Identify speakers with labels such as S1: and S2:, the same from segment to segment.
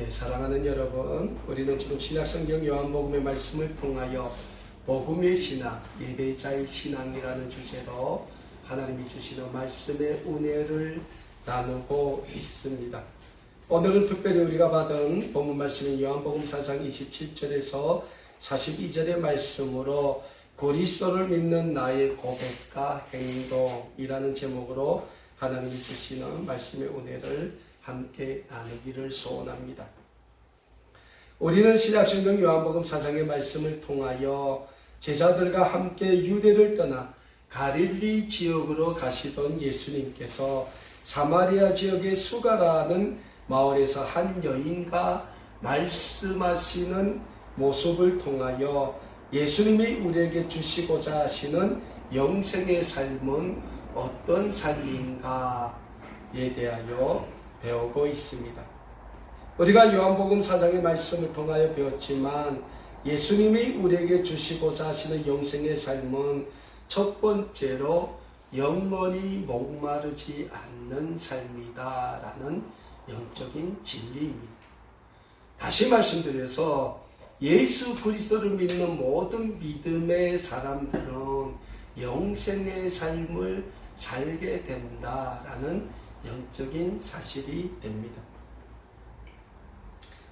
S1: 사랑하는 여러분, 우리는 지금 신약성경 요한복음의 말씀을 통하여 복음의 신앙, 예배자의 신앙이라는 주제로 하나님이 주시는 말씀의 은혜를 나누고 있습니다. 오늘은 특별히 우리가 받은 본문 말씀인 요한복음 4장 27절에서 42절의 말씀으로 그리스도를 믿는 나의 고백과 행동이라는 제목으로 하나님이 주시는 말씀의 은혜를 함께 나누기를 소원합니다. 우리는 신약성경 요한복음 4장의 말씀을 통하여 제자들과 함께 유대를 떠나 갈릴리 지역으로 가시던 예수님께서 사마리아 지역의 수가라는 마을에서 한 여인과 말씀하시는 모습을 통하여 예수님이 우리에게 주시고자 하시는 영생의 삶은 어떤 삶인가에 대하여 배우고 있습니다. 우리가 요한복음 4장의 말씀을 통하여 배웠지만 예수님이 우리에게 주시고자 하시는 영생의 삶은 첫 번째로 영원히 목마르지 않는 삶이다라는 영적인 진리입니다. 다시 말씀드려서 예수 그리스도를 믿는 모든 믿음의 사람들은 영생의 삶을 살게 된다라는 영적인 사실이 됩니다.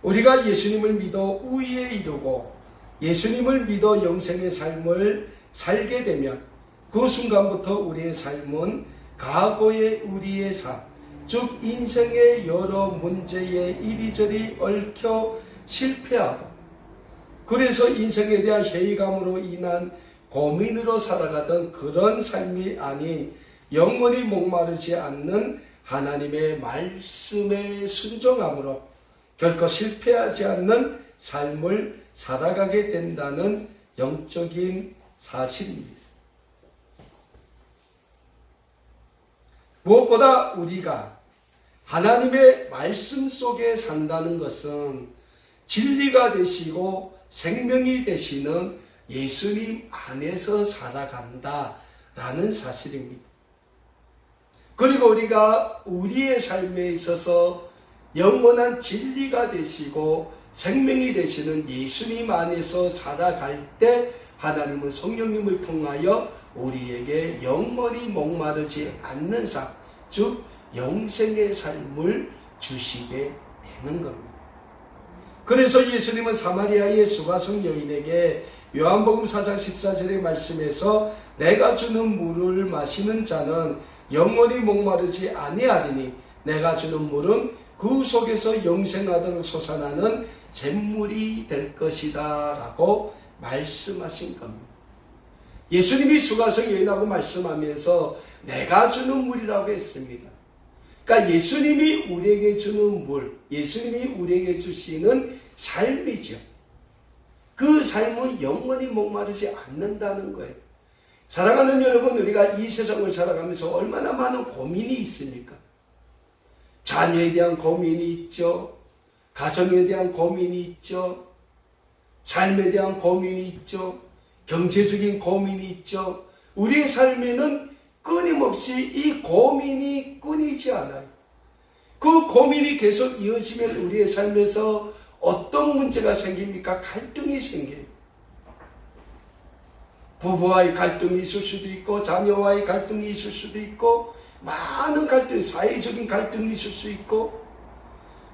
S1: 우리가 예수님을 믿어 의에 이르고 예수님을 믿어 영생의 삶을 살게 되면 그 순간부터 우리의 삶은 과거의 우리의 삶, 즉 인생의 여러 문제에 이리저리 얽혀 실패하고 그래서 인생에 대한 회의감으로 인한 고민으로 살아가던 그런 삶이 아닌 영원히 목마르지 않는 하나님의 말씀에 순종함으로 결코 실패하지 않는 삶을 살아가게 된다는 영적인 사실입니다. 무엇보다 우리가 하나님의 말씀 속에 산다는 것은 진리가 되시고 생명이 되시는 예수님 안에서 살아간다라는 사실입니다. 그리고 우리가 우리의 삶에 있어서 영원한 진리가 되시고 생명이 되시는 예수님 안에서 살아갈 때 하나님은 성령님을 통하여 우리에게 영원히 목마르지 않는 삶, 즉 영생의 삶을 주시게 되는 겁니다. 그래서 예수님은 사마리아의 수가성 여인에게 요한복음 4장 14절의 말씀에서 내가 주는 물을 마시는 자는 영원히 목마르지 아니하리니 내가 주는 물은 그 속에서 영생하도록 솟아나는 샘물이 될 것이다 라고 말씀하신 겁니다. 예수님이 수가성 여인하고 말씀하면서 내가 주는 물이라고 했습니다. 그러니까 예수님이 우리에게 주는 물, 예수님이 우리에게 주시는 삶이죠. 그 삶은 영원히 목마르지 않는다는 거예요. 사랑하는 여러분, 우리가 이 세상을 살아가면서 얼마나 많은 고민이 있습니까? 자녀에 대한 고민이 있죠. 가정에 대한 고민이 있죠. 삶에 대한 고민이 있죠. 경제적인 고민이 있죠. 우리의 삶에는 끊임없이 이 고민이 끊이지 않아요. 그 고민이 계속 이어지면 우리의 삶에서 어떤 문제가 생깁니까? 갈등이 생겨요. 부부와의 갈등이 있을 수도 있고 자녀와의 갈등이 있을 수도 있고 많은 갈등, 사회적인 갈등이 있을 수 있고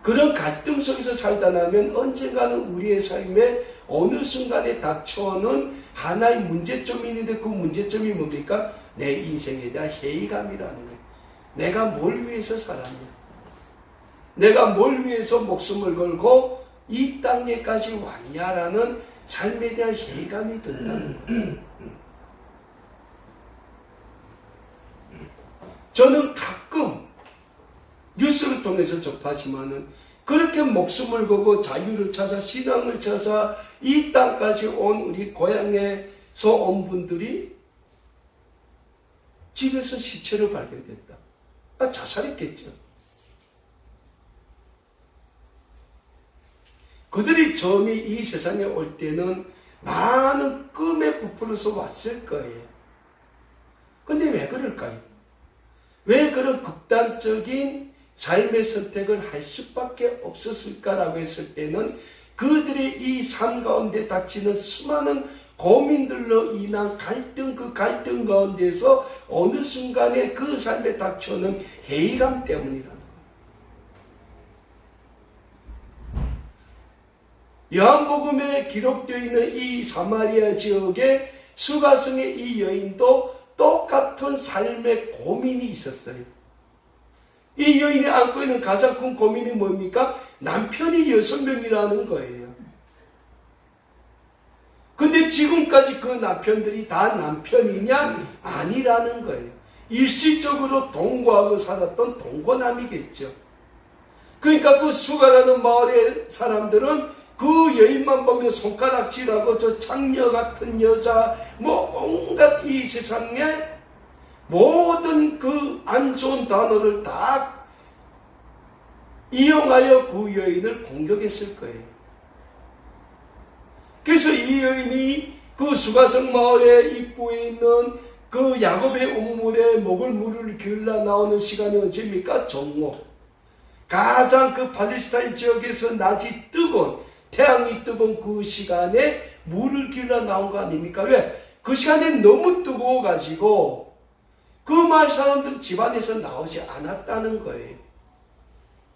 S1: 그런 갈등 속에서 살다 나면 언젠가는 우리의 삶에 어느 순간에 닥쳐오는 하나의 문제점이 있는데 그 문제점이 뭡니까? 내 인생에 대한 회의감이라는 거예요. 내가 뭘 위해서 살았냐? 내가 뭘 위해서 목숨을 걸고 이 땅에까지 왔냐라는 삶에 대한 회의감이 든다는 거예요. 저는 가끔 뉴스를 통해서 접하지만은 그렇게 목숨을 걸고 자유를 찾아 신앙을 찾아 이 땅까지 온 우리 고향에서 온 분들이 집에서 시체로 발견됐다. 자살했겠죠. 그들이 처음에 이 세상에 올 때는 많은 꿈에 부풀어서 왔을 거예요. 근데 왜 그럴까요? 왜 그런 극단적인 삶의 선택을 할 수밖에 없었을까라고 했을 때는 그들의 이 삶 가운데 닥치는 수많은 고민들로 인한 갈등, 그 갈등 가운데서 어느 순간에 그 삶에 닥쳐오는 회의감 때문이라는 거예요. 요한복음에 기록되어 있는 이 사마리아 지역의 수가성의 이 여인도 똑같은 삶의 고민이 있었어요. 이 여인이 안고 있는 가장 큰 고민이 뭡니까? 남편이 6명이라는 거예요. 근데 지금까지 그 남편들이 다 남편이냐? 아니라는 거예요. 일시적으로 동거하고 살았던 동거남이겠죠. 그러니까 그 수가라는 마을의 사람들은 그 여인만 보면 손가락질하고 저 창녀 같은 여자, 뭐 온갖 이 세상에 모든 그 안 좋은 단어를 다 이용하여 그 여인을 공격했을 거예요. 그래서 이 여인이 그 수가성 마을의 입구에 있는 그 야곱의 우물에 목을 물을 기울여 나오는 시간이 언제입니까? 정오. 가장 그 팔레스타인 지역에서 낮이 뜨거운, 태양이 뜨거운 그 시간에 물을 기울여 나온 거 아닙니까? 왜? 그 시간에 너무 뜨거워가지고 그 마을 사람들은 집안에서 나오지 않았다는 거예요.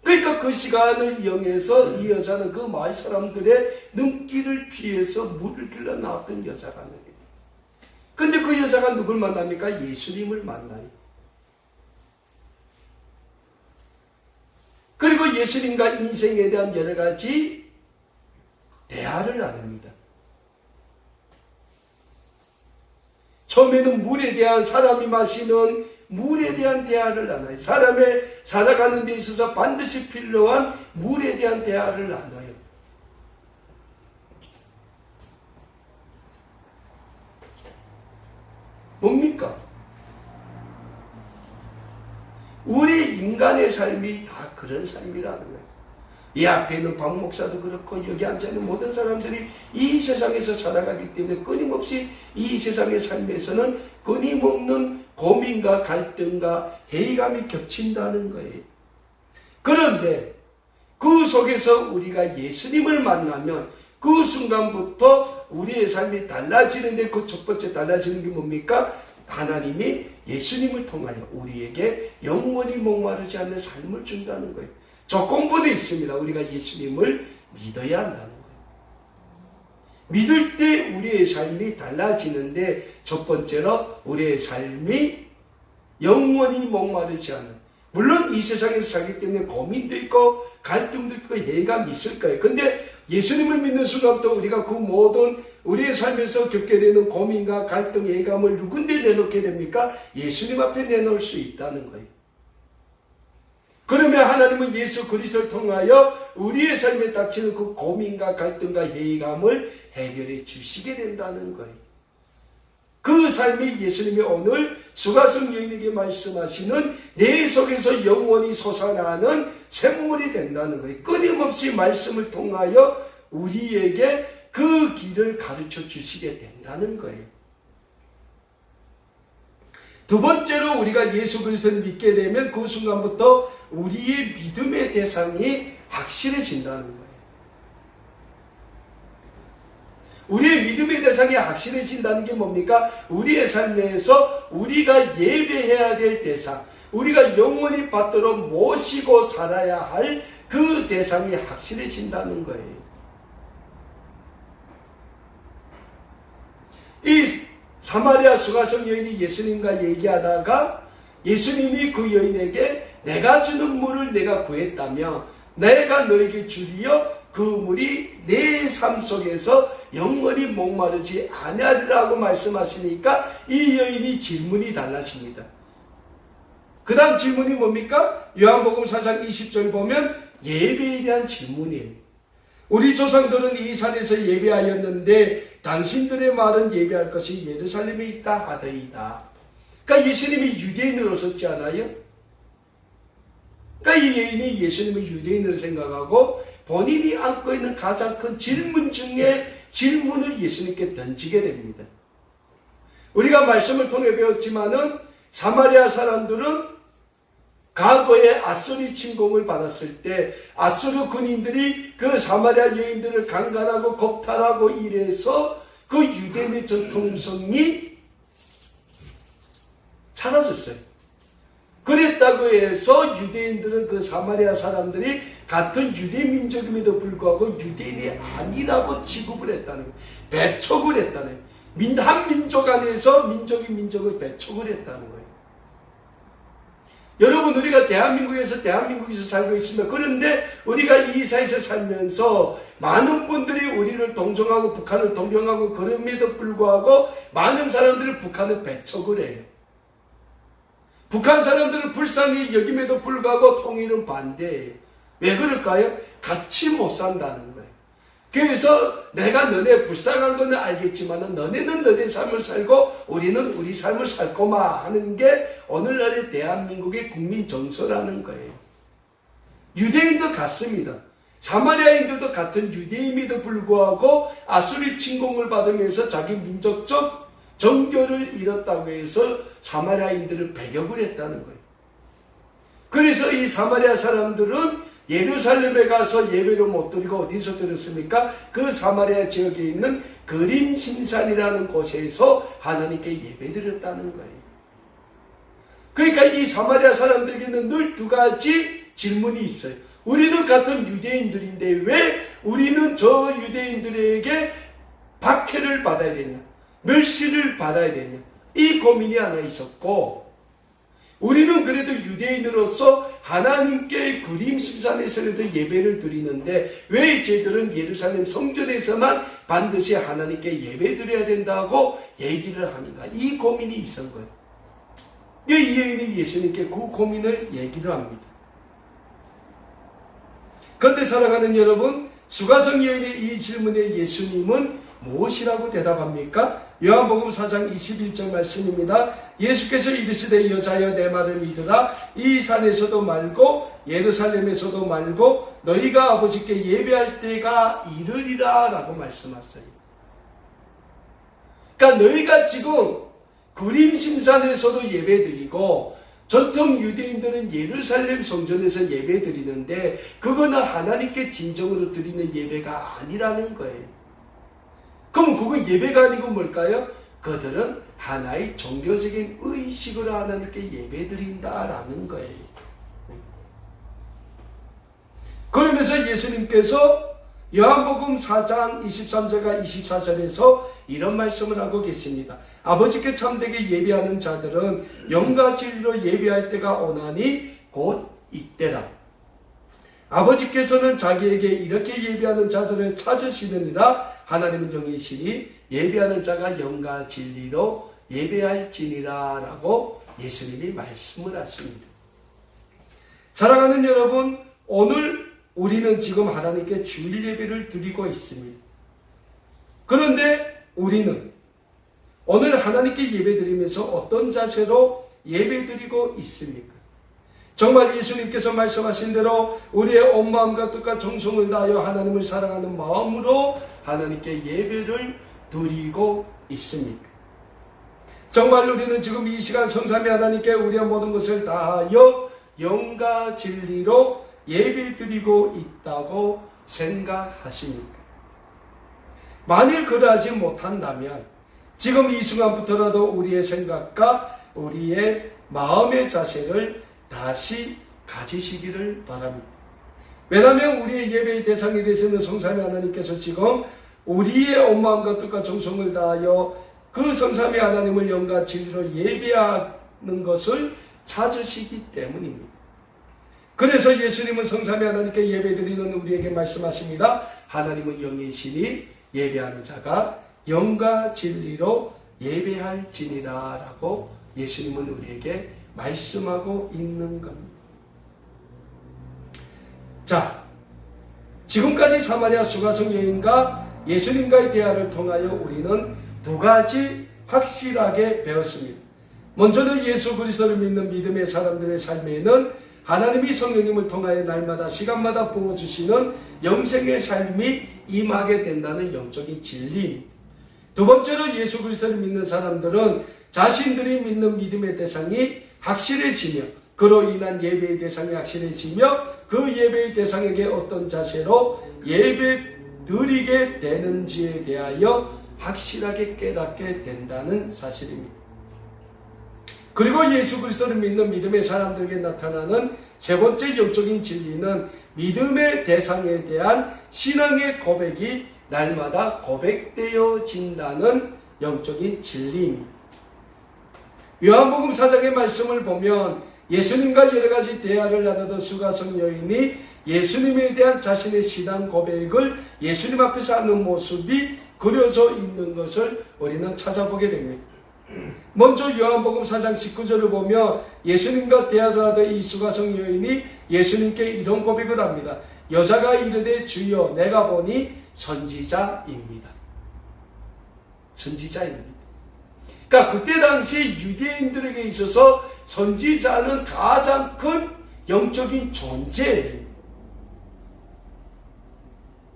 S1: 그러니까 그 시간을 이용해서 이 여자는 그 마을 사람들의 눈길을 피해서 물을 길러 나왔던 여자라는 거예요. 근데 그 여자가 누굴 만납니까? 예수님을 만나요. 그리고 예수님과 인생에 대한 여러 가지 대화를 나눕니다. 처음에는 물에 대한, 사람이 마시는 물에 대한 대화를 나눠요. 사람의 살아가는 데 있어서 반드시 필요한 물에 대한 대화를 나눠요. 뭡니까? 우리 인간의 삶이 다 그런 삶이라는 거예요. 이 앞에 있는 박 목사도 그렇고 여기 앉아있는 모든 사람들이 이 세상에서 살아가기 때문에 끊임없이 이 세상의 삶에서는 끊임없는 고민과 갈등과 회의감이 겹친다는 거예요. 그런데 그 속에서 우리가 예수님을 만나면 그 순간부터 우리의 삶이 달라지는데 그 첫 번째 달라지는 게 뭡니까? 하나님이 예수님을 통하여 우리에게 영원히 목마르지 않는 삶을 준다는 거예요. 조건부도 있습니다. 우리가 예수님을 믿어야 한다는 거예요. 믿을 때 우리의 삶이 달라지는데 첫 번째로 우리의 삶이 영원히 목마르지 않는, 물론 이 세상에서 살기 때문에 고민도 있고 갈등도 있고 회의감이 있을 거예요. 근데 예수님을 믿는 순간부터 우리가 그 모든 우리의 삶에서 겪게 되는 고민과 갈등, 회의감을 누군데 내놓게 됩니까? 예수님 앞에 내놓을 수 있다는 거예요. 그러면 하나님은 예수 그리스도를 통하여 우리의 삶에 닥치는 그 고민과 갈등과 회의감을 해결해 주시게 된다는 거예요. 그 삶이 예수님이 오늘 수가성 여인에게 말씀하시는 내 속에서 영원히 솟아나는 샘물이 된다는 거예요. 끊임없이 말씀을 통하여 우리에게 그 길을 가르쳐 주시게 된다는 거예요. 두 번째로 우리가 예수 그리스도를 믿게 되면 그 순간부터 우리의 믿음의 대상이 확실해진다는 거예요. 우리의 믿음의 대상이 확실해진다는 게 뭡니까? 우리의 삶에서 우리가 예배해야 될 대상, 우리가 영원히 받도록 모시고 살아야 할 그 대상이 확실해진다는 거예요. 이 사마리아 수가성 여인이 예수님과 얘기하다가 예수님이 그 여인에게 내가 주는 물을 내가 구했다며 내가 너에게 주리여 그 물이 내 삶 속에서 영원히 목마르지 아니하리라고 말씀하시니까 이 여인이 질문이 달라집니다. 그 다음 질문이 뭡니까? 요한복음 4장 20절 보면 예배에 대한 질문이에요. 우리 조상들은 이 산에서 예배하였는데 당신들의 말은 예배할 것이 예루살렘에 있다 하더이다. 그러니까 예수님이 유대인으로 섰지 않아요? 그러니까 이 여인이 예수님을 유대인으로 생각하고 본인이 안고 있는 가장 큰 질문 중에 질문을 예수님께 던지게 됩니다. 우리가 말씀을 통해 배웠지만은 사마리아 사람들은 과거에 아수리 침공을 받았을 때 아수르 군인들이 그 사마리아 여인들을 강간하고 겁탈하고 이래서 그 유대인의 전통성이 사라졌어요. 그랬다고 해서 유대인들은 그 사마리아 사람들이 같은 유대 민족임에도 불구하고 유대인이 아니라고 취급을 했다는 거예요. 배척을 했다는 거예요. 한 민족 안에서 민족이 민족을 배척을 했다는 거예요. 여러분, 우리가 대한민국에서 살고 있습니다. 그런데 우리가 이 사회에서 살면서 많은 분들이 우리를 동정하고 북한을 동경하고 그럼에도 불구하고 많은 사람들이 북한을 배척을 해요. 북한 사람들을 불쌍히 여김에도 불구하고 통일은 반대해요. 왜 그럴까요? 같이 못 산다는 거예요. 그래서 내가 너네 불쌍한 거는 알겠지만 너네는 너네 삶을 살고 우리는 우리 삶을 살 거마 하는 게 오늘날의 대한민국의 국민 정서라는 거예요. 유대인도 같습니다. 사마리아인들도 같은 유대인임에도 불구하고 아수리 침공을 받으면서 자기 민족적 정교를 잃었다고 해서 사마리아인들을 배격을 했다는 거예요. 그래서 이 사마리아 사람들은 예루살렘에 가서 예배를 못 드리고 어디서 드렸습니까? 그 사마리아 지역에 있는 그림심산이라는 곳에서 하나님께 예배 드렸다는 거예요. 그러니까 이 사마리아 사람들에게는 늘 두 가지 질문이 있어요. 우리도 같은 유대인들인데 왜 우리는 저 유대인들에게 박해를 받아야 되냐? 멸시를 받아야 되냐? 이 고민이 하나 있었고, 우리는 그래도 유대인으로서 하나님께 그림심산에서라도 예배를 드리는데 왜 저희들은 예루살렘 성전에서만 반드시 하나님께 예배 드려야 된다고 얘기를 하는가? 이 고민이 있었던 거예요. 이 여인이 예수님께 그 고민을 얘기를 합니다. 그런데 사랑하는 여러분, 수가성 여인의 이 질문에 예수님은 무엇이라고 대답합니까? 요한복음 4장 21절 말씀입니다. 예수께서 이르시되 여자여 내 말을 믿으라. 이 산에서도 말고 예루살렘에서도 말고 너희가 아버지께 예배할 때가 이르리라 라고 말씀하셨어요. 그러니까 너희가 지금 그림심산에서도 예배드리고 전통 유대인들은 예루살렘 성전에서 예배드리는데 그거는 하나님께 진정으로 드리는 예배가 아니라는 거예요. 그럼 그건 예배가 아니고 뭘까요? 그들은 하나의 종교적인 의식으로 하나님께 예배드린다라는 거예요. 그러면서 예수님께서 요한복음 4장 23절과 24절에서 이런 말씀을 하고 계십니다. 아버지께 참되게 예배하는 자들은 영과 진리로 예배할 때가 오나니 곧 이때라. 아버지께서는 자기에게 이렇게 예배하는 자들을 찾으시느니라. 하나님은 영이시니 예배하는 자가 영과 진리로 예배할지니라 라고 예수님이 말씀을 하십니다. 사랑하는 여러분, 오늘 우리는 지금 하나님께 주일 예배를 드리고 있습니다. 그런데 우리는 오늘 하나님께 예배드리면서 어떤 자세로 예배드리고 있습니까? 정말 예수님께서 말씀하신 대로 우리의 온 마음과 뜻과 정성을 다하여 하나님을 사랑하는 마음으로 하나님께 예배를 드리고 있습니까? 정말 우리는 지금 이 시간 성삼위 하나님께 우리의 모든 것을 다하여 영과 진리로 예배드리고 있다고 생각하십니까? 만일 그러하지 못한다면 지금 이 순간부터라도 우리의 생각과 우리의 마음의 자세를 다시 가지시기를 바랍니다. 왜냐하면 우리의 예배의 대상이 되시는 성삼위 하나님께서 지금 우리의 온 마음과 뜻과 정성을 다하여 그 성삼위 하나님을 영과 진리로 예배하는 것을 찾으시기 때문입니다. 그래서 예수님은 성삼위 하나님께 예배드리는 우리에게 말씀하십니다. 하나님은 영이시니 예배하는 자가 영과 진리로 예배할지니라 라고 예수님은 우리에게 말씀하고 있는 겁니다. 자, 지금까지 사마리아 수가성 여인과 예수님과의 대화를 통하여 우리는 두 가지 확실하게 배웠습니다. 먼저는 예수 그리스도를 믿는 믿음의 사람들의 삶에는 하나님이 성령님을 통하여 날마다 시간마다 부어주시는 영생의 삶이 임하게 된다는 영적인 진리입니다. 두 번째로 예수 그리스도를 믿는 사람들은 자신들이 믿는 믿음의 대상이 확실해지며 그로 인한 예배의 대상이 확실해지며 그 예배의 대상에게 어떤 자세로 예배 드리게 되는지에 대하여 확실하게 깨닫게 된다는 사실입니다. 그리고 예수 그리스도를 믿는 믿음의 사람들에게 나타나는 세 번째 영적인 진리는 믿음의 대상에 대한 신앙의 고백이 날마다 고백되어진다는 영적인 진리입니다. 요한복음 4장의 말씀을 보면 예수님과 여러가지 대화를 나누던 수가성 여인이 예수님에 대한 자신의 신앙 고백을 예수님 앞에서 하는 모습이 그려져 있는 것을 우리는 찾아보게 됩니다. 먼저 요한복음 4장 19절을 보며 예수님과 대화를 하던 이 수가성 여인이 예수님께 이런 고백을 합니다. 여자가 이르되 주여 내가 보니 선지자입니다. 선지자입니다. 그러니까 그때 당시 유대인들에게 있어서 선지자는 가장 큰 영적인 존재예요.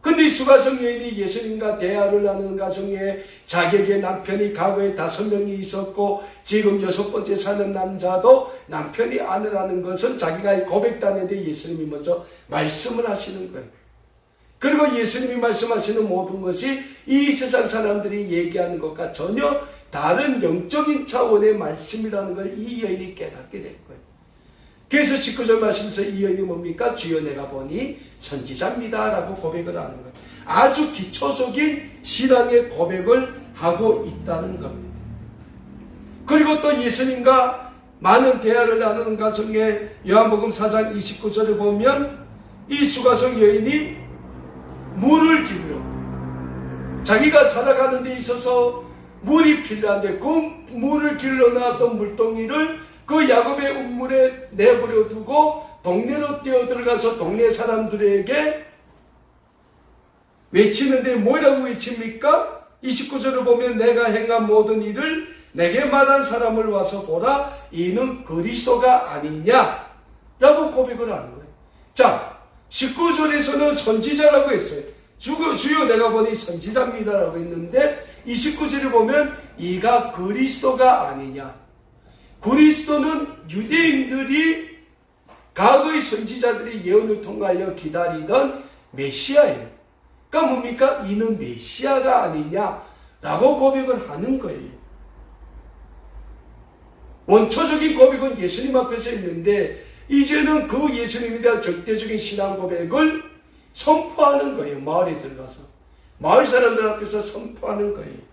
S1: 근데 이 수가성 여인이 예수님과 대화를 나누는 가정에 자기에게 남편이 과거에 5명이 있었고 지금 6번째 사는 남자도 남편이 아니라는 것은 자기가 고백하는데 예수님이 먼저 말씀을 하시는 거예요. 그리고 예수님이 말씀하시는 모든 것이 이 세상 사람들이 얘기하는 것과 전혀 다른 영적인 차원의 말씀이라는 걸 이 여인이 깨닫게 된 거예요. 그래서 19절 말씀에서 이 여인이 뭡니까? 주여 내가 보니 선지자입니다 라고 고백을 하는 거예요. 아주 기초적인 신앙의 고백을 하고 있다는 겁니다. 그리고 또 예수님과 많은 대화를 나누는 가정에 요한복음 4장 29절을 보면 이 수가성 여인이 물을 길러 자기가 살아가는 데 있어서 물이 필요한데 그 물을 길러놨던 물동이를 그 야곱의 우물에 내버려 두고 동네로 뛰어 들어가서 동네 사람들에게 외치는데 뭐라고 외칩니까? 29절을 보면 내가 행한 모든 일을 내게 말한 사람을 와서 보라 이는 그리스도가 아니냐 라고 고백을 하는 거예요. 자 19절에서는 선지자라고 했어요. 주여 내가 보니 선지자입니다 라고 했는데 29절을 보면 이가 그리스도가 아니냐. 그리스도는 유대인들이 과거의 선지자들이 예언을 통하여 기다리던 메시아예요. 그러니까 뭡니까? 이는 메시아가 아니냐라고 고백을 하는 거예요. 원초적인 고백은 예수님 앞에서 했는데 이제는 그 예수님에 대한 절대적인 신앙 고백을 선포하는 거예요. 마을에 들어가서 마을 사람들 앞에서 선포하는 거예요.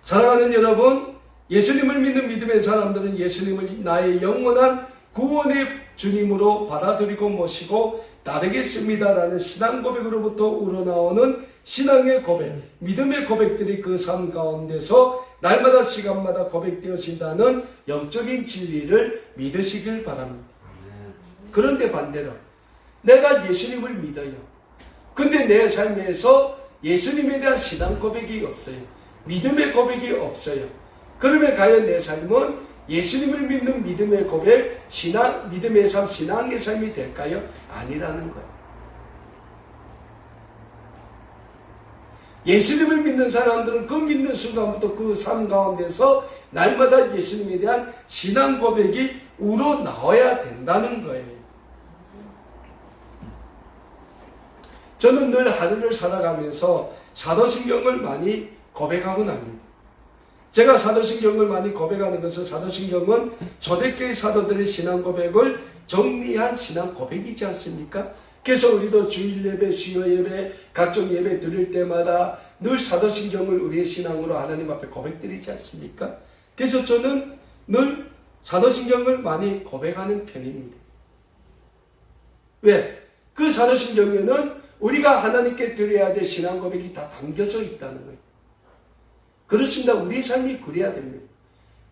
S1: 사랑하는 여러분, 예수님을 믿는 믿음의 사람들은 예수님을 나의 영원한 구원의 주님으로 받아들이고 모시고 따르겠습니다라는 신앙 고백으로부터 우러나오는 신앙의 고백, 믿음의 고백들이 그 삶 가운데서 날마다 시간마다 고백되어진다는 영적인 진리를 믿으시길 바랍니다. 그런데 반대로 내가 예수님을 믿어요. 근데 내 삶에서 예수님에 대한 신앙 고백이 없어요. 믿음의 고백이 없어요. 그러면 과연 내 삶은 예수님을 믿는 믿음의 고백, 신앙, 믿음의 삶, 신앙의 삶이 될까요? 아니라는 거예요. 예수님을 믿는 사람들은 그 믿는 순간부터 그 삶 가운데서 날마다 예수님에 대한 신앙 고백이 우러나와야 된다는 거예요. 저는 늘 하루를 살아가면서 사도신경을 많이 고백하곤 합니다. 제가 사도신경을 많이 고백하는 것은 사도신경은 초대교회 사도들의 신앙 고백을 정리한 신앙 고백이지 않습니까? 그래서 우리도 주일 예배, 수요 예배, 각종 예배 드릴 때마다 늘 사도신경을 우리의 신앙으로 하나님 앞에 고백드리지 않습니까? 그래서 저는 늘 사도신경을 많이 고백하는 편입니다. 왜? 그 사도신경에는 우리가 하나님께 드려야 될 신앙 고백이 다 담겨져 있다는 거예요. 그렇습니다. 우리의 삶이 그래야 됩니다.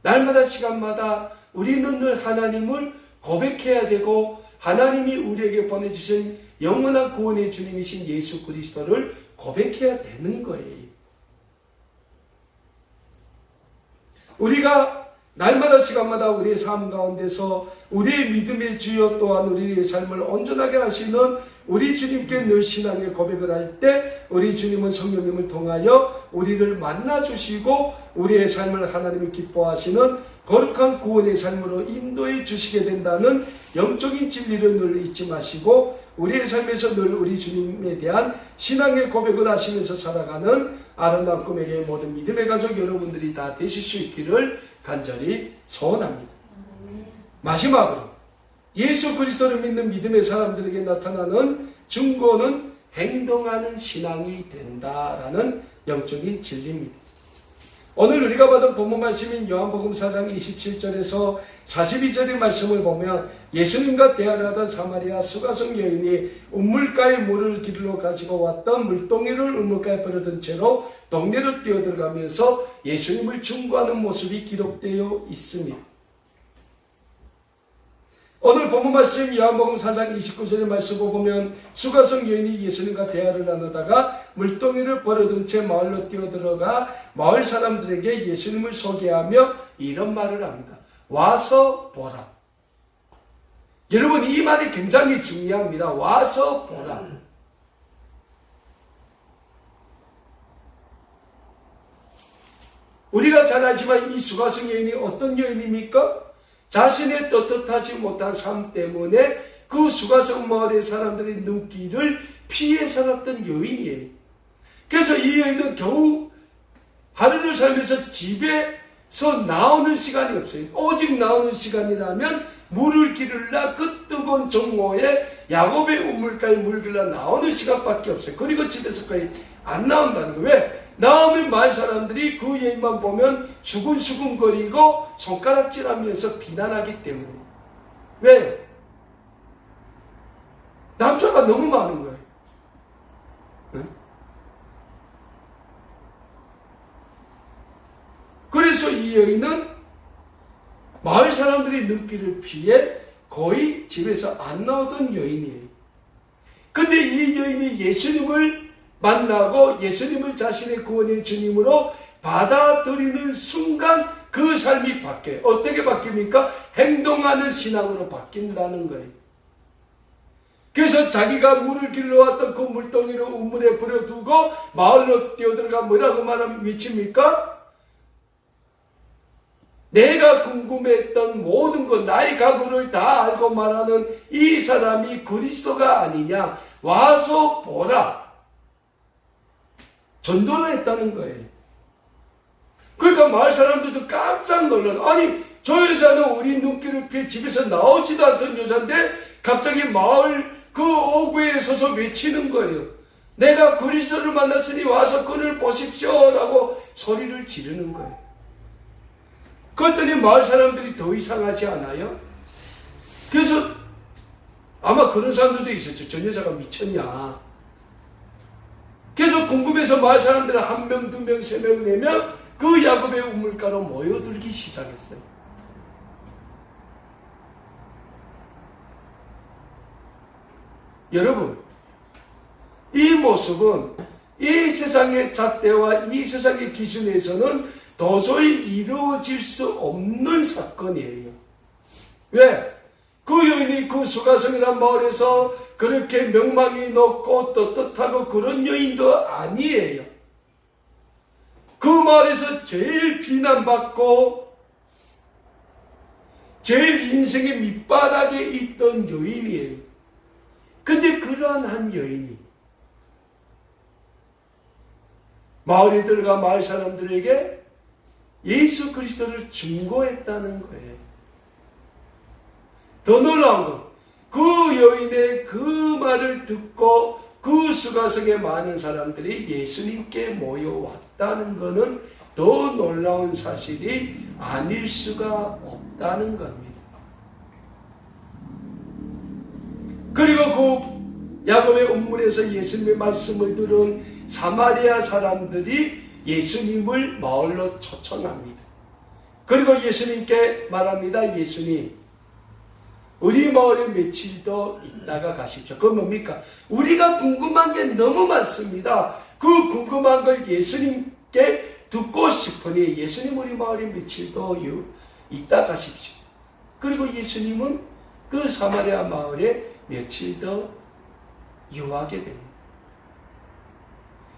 S1: 날마다 시간마다 우리는 늘 하나님을 고백해야 되고 하나님이 우리에게 보내주신 영원한 구원의 주님이신 예수 그리스도를 고백해야 되는 거예요. 우리가 날마다 시간마다 우리의 삶 가운데서 우리의 믿음의 주여 또한 우리의 삶을 온전하게 하시는 우리 주님께 늘 신앙의 고백을 할 때 우리 주님은 성령님을 통하여 우리를 만나주시고 우리의 삶을 하나님이 기뻐하시는 거룩한 구원의 삶으로 인도해 주시게 된다는 영적인 진리를 늘 잊지 마시고 우리의 삶에서 늘 우리 주님에 대한 신앙의 고백을 하시면서 살아가는 아름다운 꿈에게 모든 믿음의 가족 여러분들이 다 되실 수 있기를 간절히 소원합니다. 마지막으로 예수 그리스도를 믿는 믿음의 사람들에게 나타나는 증거는 행동하는 신앙이 된다라는 영적인 진리입니다. 오늘 우리가 받은 본문 말씀인 요한복음 4장 27절에서 42절의 말씀을 보면 예수님과 대화를 하던 사마리아 수가성 여인이 우물가에 물을 길러 가지고 왔던 물동이를 우물가에 버려둔 채로 동네로 뛰어들어가면서 예수님을 증거하는 모습이 기록되어 있습니다. 오늘 본문 말씀 요한복음 4장 29절의 말씀을 보면 수가성 여인이 예수님과 대화를 나누다가 물동이를 버려둔 채 마을로 뛰어들어가 마을 사람들에게 예수님을 소개하며 이런 말을 합니다. 와서 보라. 여러분, 이 말이 굉장히 중요합니다. 와서 보라. 우리가 잘 알지만 이 수가성 여인이 어떤 여인입니까? 자신의 떳떳하지 못한 삶 때문에 그 수가성 마을의 사람들의 눈길을 피해 살았던 여인이에요. 그래서 이 여인은 겨우 하루를 살면서 집에서 나오는 시간이 없어요. 오직 나오는 시간이라면 물을 기르려 그 뜨거운 정오에 야곱의 우물가에 물 길러 나오는 시간밖에 없어요. 그리고 집에서 거의 안 나온다는 거예요. 왜? 나오면 마을 사람들이 그 여인만 보면 수근수근거리고 손가락질하면서 비난하기 때문에. 왜? 남자가 너무 많은 거예요. 응? 그래서 이 여인은 마을 사람들이 눈길을 피해 거의 집에서 안 나오던 여인이에요. 근데 이 여인이 예수님을 만나고 예수님을 자신의 구원의 주님으로 받아들이는 순간 그 삶이 바뀌어요. 어떻게 바뀝니까? 행동하는 신앙으로 바뀐다는 거예요. 그래서 자기가 물을 길러왔던 그 물동이를 우물에 버려두고 마을로 뛰어들어가 뭐라고 말하면 미칩니까? 내가 궁금했던 모든 것, 나의 각오를 다 알고 말하는 이 사람이 그리스도가 아니냐? 와서 보라. 전도를 했다는 거예요. 그러니까 마을 사람들도 깜짝 놀란. 아니, 저 여자는 우리 눈길을 피해 집에서 나오지도 않던 여자인데 갑자기 마을 그 오구에 서서 외치는 거예요. 내가 그리스도를 만났으니 와서 그를 보십시오 라고 소리를 지르는 거예요. 그랬더니 마을 사람들이 더 이상하지 않아요? 그래서 아마 그런 사람들도 있었죠. 저 여자가 미쳤냐. 그래서 궁금해서 마을 사람들은 1명, 2명, 3명, 4명 그 야곱의 우물가로 모여들기 시작했어요. 여러분, 이 모습은 이 세상의 잣대와 이 세상의 기준에서는 도저히 이루어질 수 없는 사건이에요. 왜? 그 여인이 그 수가성이라는 마을에서 그렇게 명망이 높고 떳떳하고 그런 여인도 아니에요. 그 마을에서 제일 비난받고 제일 인생의 밑바닥에 있던 여인이에요. 근데 그러한 한 여인이 마을에 들어가 마을 사람들에게 예수 그리스도를 증거했다는 거예요. 더 놀라운 건 그 여인의 그 말을 듣고 그 수가성의 많은 사람들이 예수님께 모여왔다는 것은 더 놀라운 사실이 아닐 수가 없다는 겁니다. 그리고 그 야곱의 우물에서 예수님의 말씀을 들은 사마리아 사람들이 예수님을 마을로 초청합니다. 그리고 예수님께 말합니다. 예수님, 우리 마을에 며칠 더 있다가 가십시오. 그건 뭡니까? 우리가 궁금한 게 너무 많습니다. 그 궁금한 걸 예수님께 듣고 싶으니 예수님 우리 마을에 며칠 더 있다 가십시오. 그리고 예수님은 그 사마리아 마을에 며칠 더 유하게 됩니다.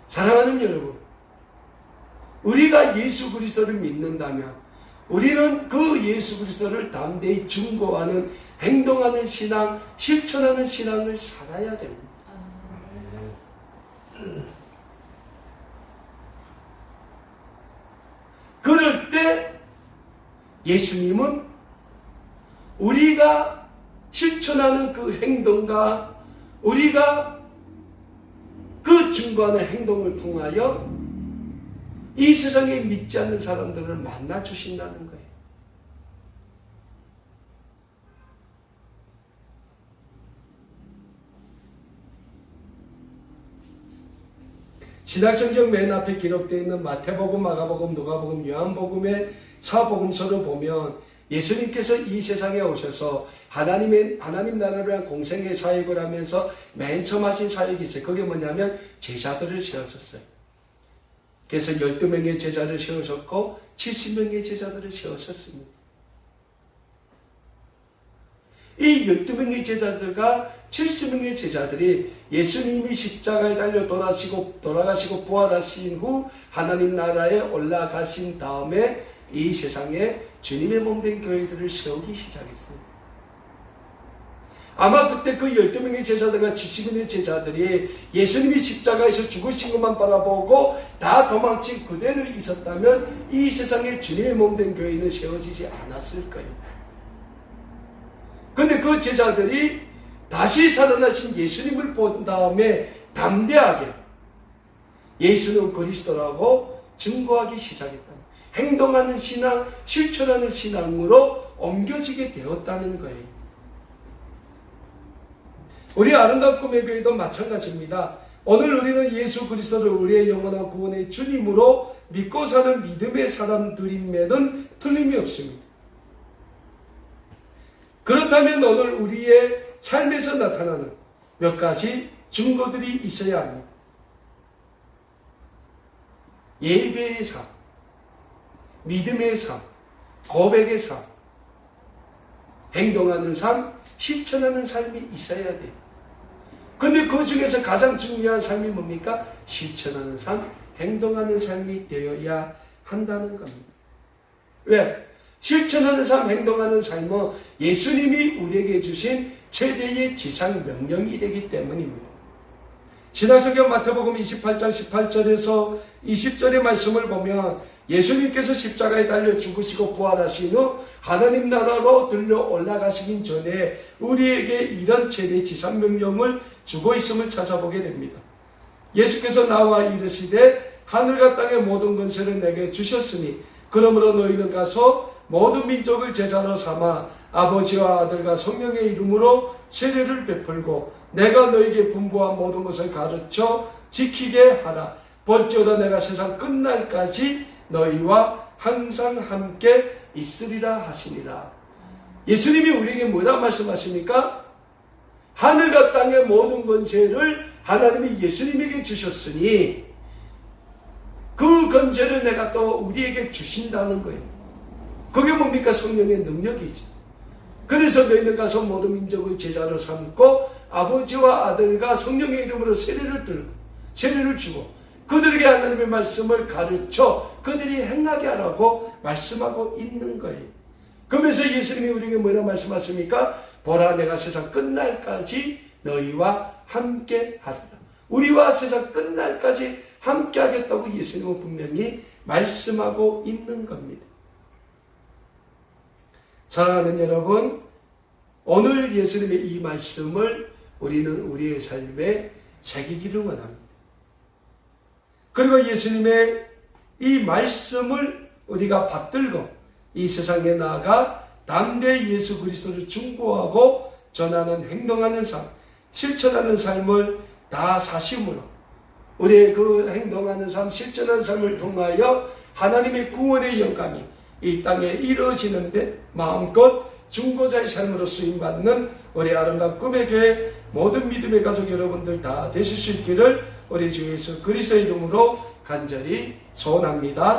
S1: 사랑하는 여러분, 우리가 예수 그리스도를 믿는다면 우리는 그 예수 그리스도를 담대히 증거하는, 행동하는 신앙, 실천하는 신앙을 살아야 됩니다. 그럴 때 예수님은 우리가 실천하는 그 행동과 우리가 그 증거하는 행동을 통하여 이 세상에 믿지 않는 사람들을 만나 주신다는 거예요. 신약성경 맨 앞에 기록되어 있는 마태복음, 마가복음, 누가복음, 요한복음의 사복음서를 보면 예수님께서 이 세상에 오셔서 하나님 나라를 위한 공생의 사역을 하면서 맨 처음 하신 사역이 있어요. 그게 뭐냐면 제자들을 세웠었어요. 그래서 12명의 제자를 세우셨고 70명의 제자들을 세우셨습니다. 이 12명의 제자들과 70명의 제자들이 예수님이 십자가에 달려 돌아가시고 부활하신 후 하나님 나라에 올라가신 다음에 이 세상에 주님의 몸된 교회들을 세우기 시작했습니다. 아마 그때 그 12명의 제자들과 70명의 제자들이 예수님이 십자가에서 죽으신 것만 바라보고 다 도망친 그대로 있었다면 이 세상에 주님의 몸된 교회는 세워지지 않았을 거예요. 그런데 그 제자들이 다시 살아나신 예수님을 본 다음에 담대하게 예수는 그리스도라고 증거하기 시작했다. 행동하는 신앙, 실천하는 신앙으로 옮겨지게 되었다는 거예요. 우리 아름다운 꿈의 교회도 마찬가지입니다. 오늘 우리는 예수 그리스도를 우리의 영원한 구원의 주님으로 믿고 사는 믿음의 사람들임에는 틀림이 없습니다. 그렇다면 오늘 우리의 삶에서 나타나는 몇 가지 증거들이 있어야 합니다. 예배의 삶, 믿음의 삶, 고백의 삶, 행동하는 삶, 실천하는 삶이 있어야 돼요. 그런데 그 중에서 가장 중요한 삶이 뭡니까? 실천하는 삶, 행동하는 삶이 되어야 한다는 겁니다. 왜? 실천하는 삶, 행동하는 삶은 예수님이 우리에게 주신 최대의 지상 명령이 되기 때문입니다. 신약성경 마태복음 28장 18절에서 20절의 말씀을 보면 예수님께서 십자가에 달려 죽으시고 부활하신 후 하나님 나라로 들려 올라가시기 전에 우리에게 이런 최대의 지상 명령을 주고 있음을 찾아보게 됩니다. 예수께서 나와 이르시되 하늘과 땅의 모든 권세를 내게 주셨으니 그러므로 너희는 가서 모든 민족을 제자로 삼아 아버지와 아들과 성령의 이름으로 세례를 베풀고 내가 너희에게 분부한 모든 것을 가르쳐 지키게 하라. 볼지어다 내가 세상 끝날까지 너희와 항상 함께 있으리라 하시니라. 예수님이 우리에게 뭐라 말씀하십니까? 하늘과 땅의 모든 권세를 하나님이 예수님에게 주셨으니 그 권세를 내가 또 우리에게 주신다는 거예요. 그게 뭡니까? 성령의 능력이지. 그래서 너희는 가서 모든 민족을 제자로 삼고 아버지와 아들과 성령의 이름으로 세례를 주고 그들에게 하나님의 말씀을 가르쳐 그들이 행하게 하라고 말씀하고 있는 거예요. 그러면서 예수님이 우리에게 뭐라 말씀하십니까? 보라 내가 세상 끝날까지 너희와 함께 하리라. 우리와 세상 끝날까지 함께 하겠다고 예수님은 분명히 말씀하고 있는 겁니다. 사랑하는 여러분, 오늘 예수님의 이 말씀을 우리는 우리의 삶에 새기기를 원합니다. 그리고 예수님의 이 말씀을 우리가 받들고 이 세상에 나아가 담대히 예수 그리스도를 증거하고 전하는 행동하는 삶, 실천하는 삶을 다 사심으로 우리의 그 행동하는 삶, 실천하는 삶을 통하여 하나님의 구원의 영광이 이 땅에 이루어지는데 마음껏 중보자의 삶으로 쓰임받는 우리 아름다운 꿈의 교회 모든 믿음의 가족 여러분들 다 되실 수 있기를 우리 주 예수 그리스도의 이름으로 간절히 소원합니다.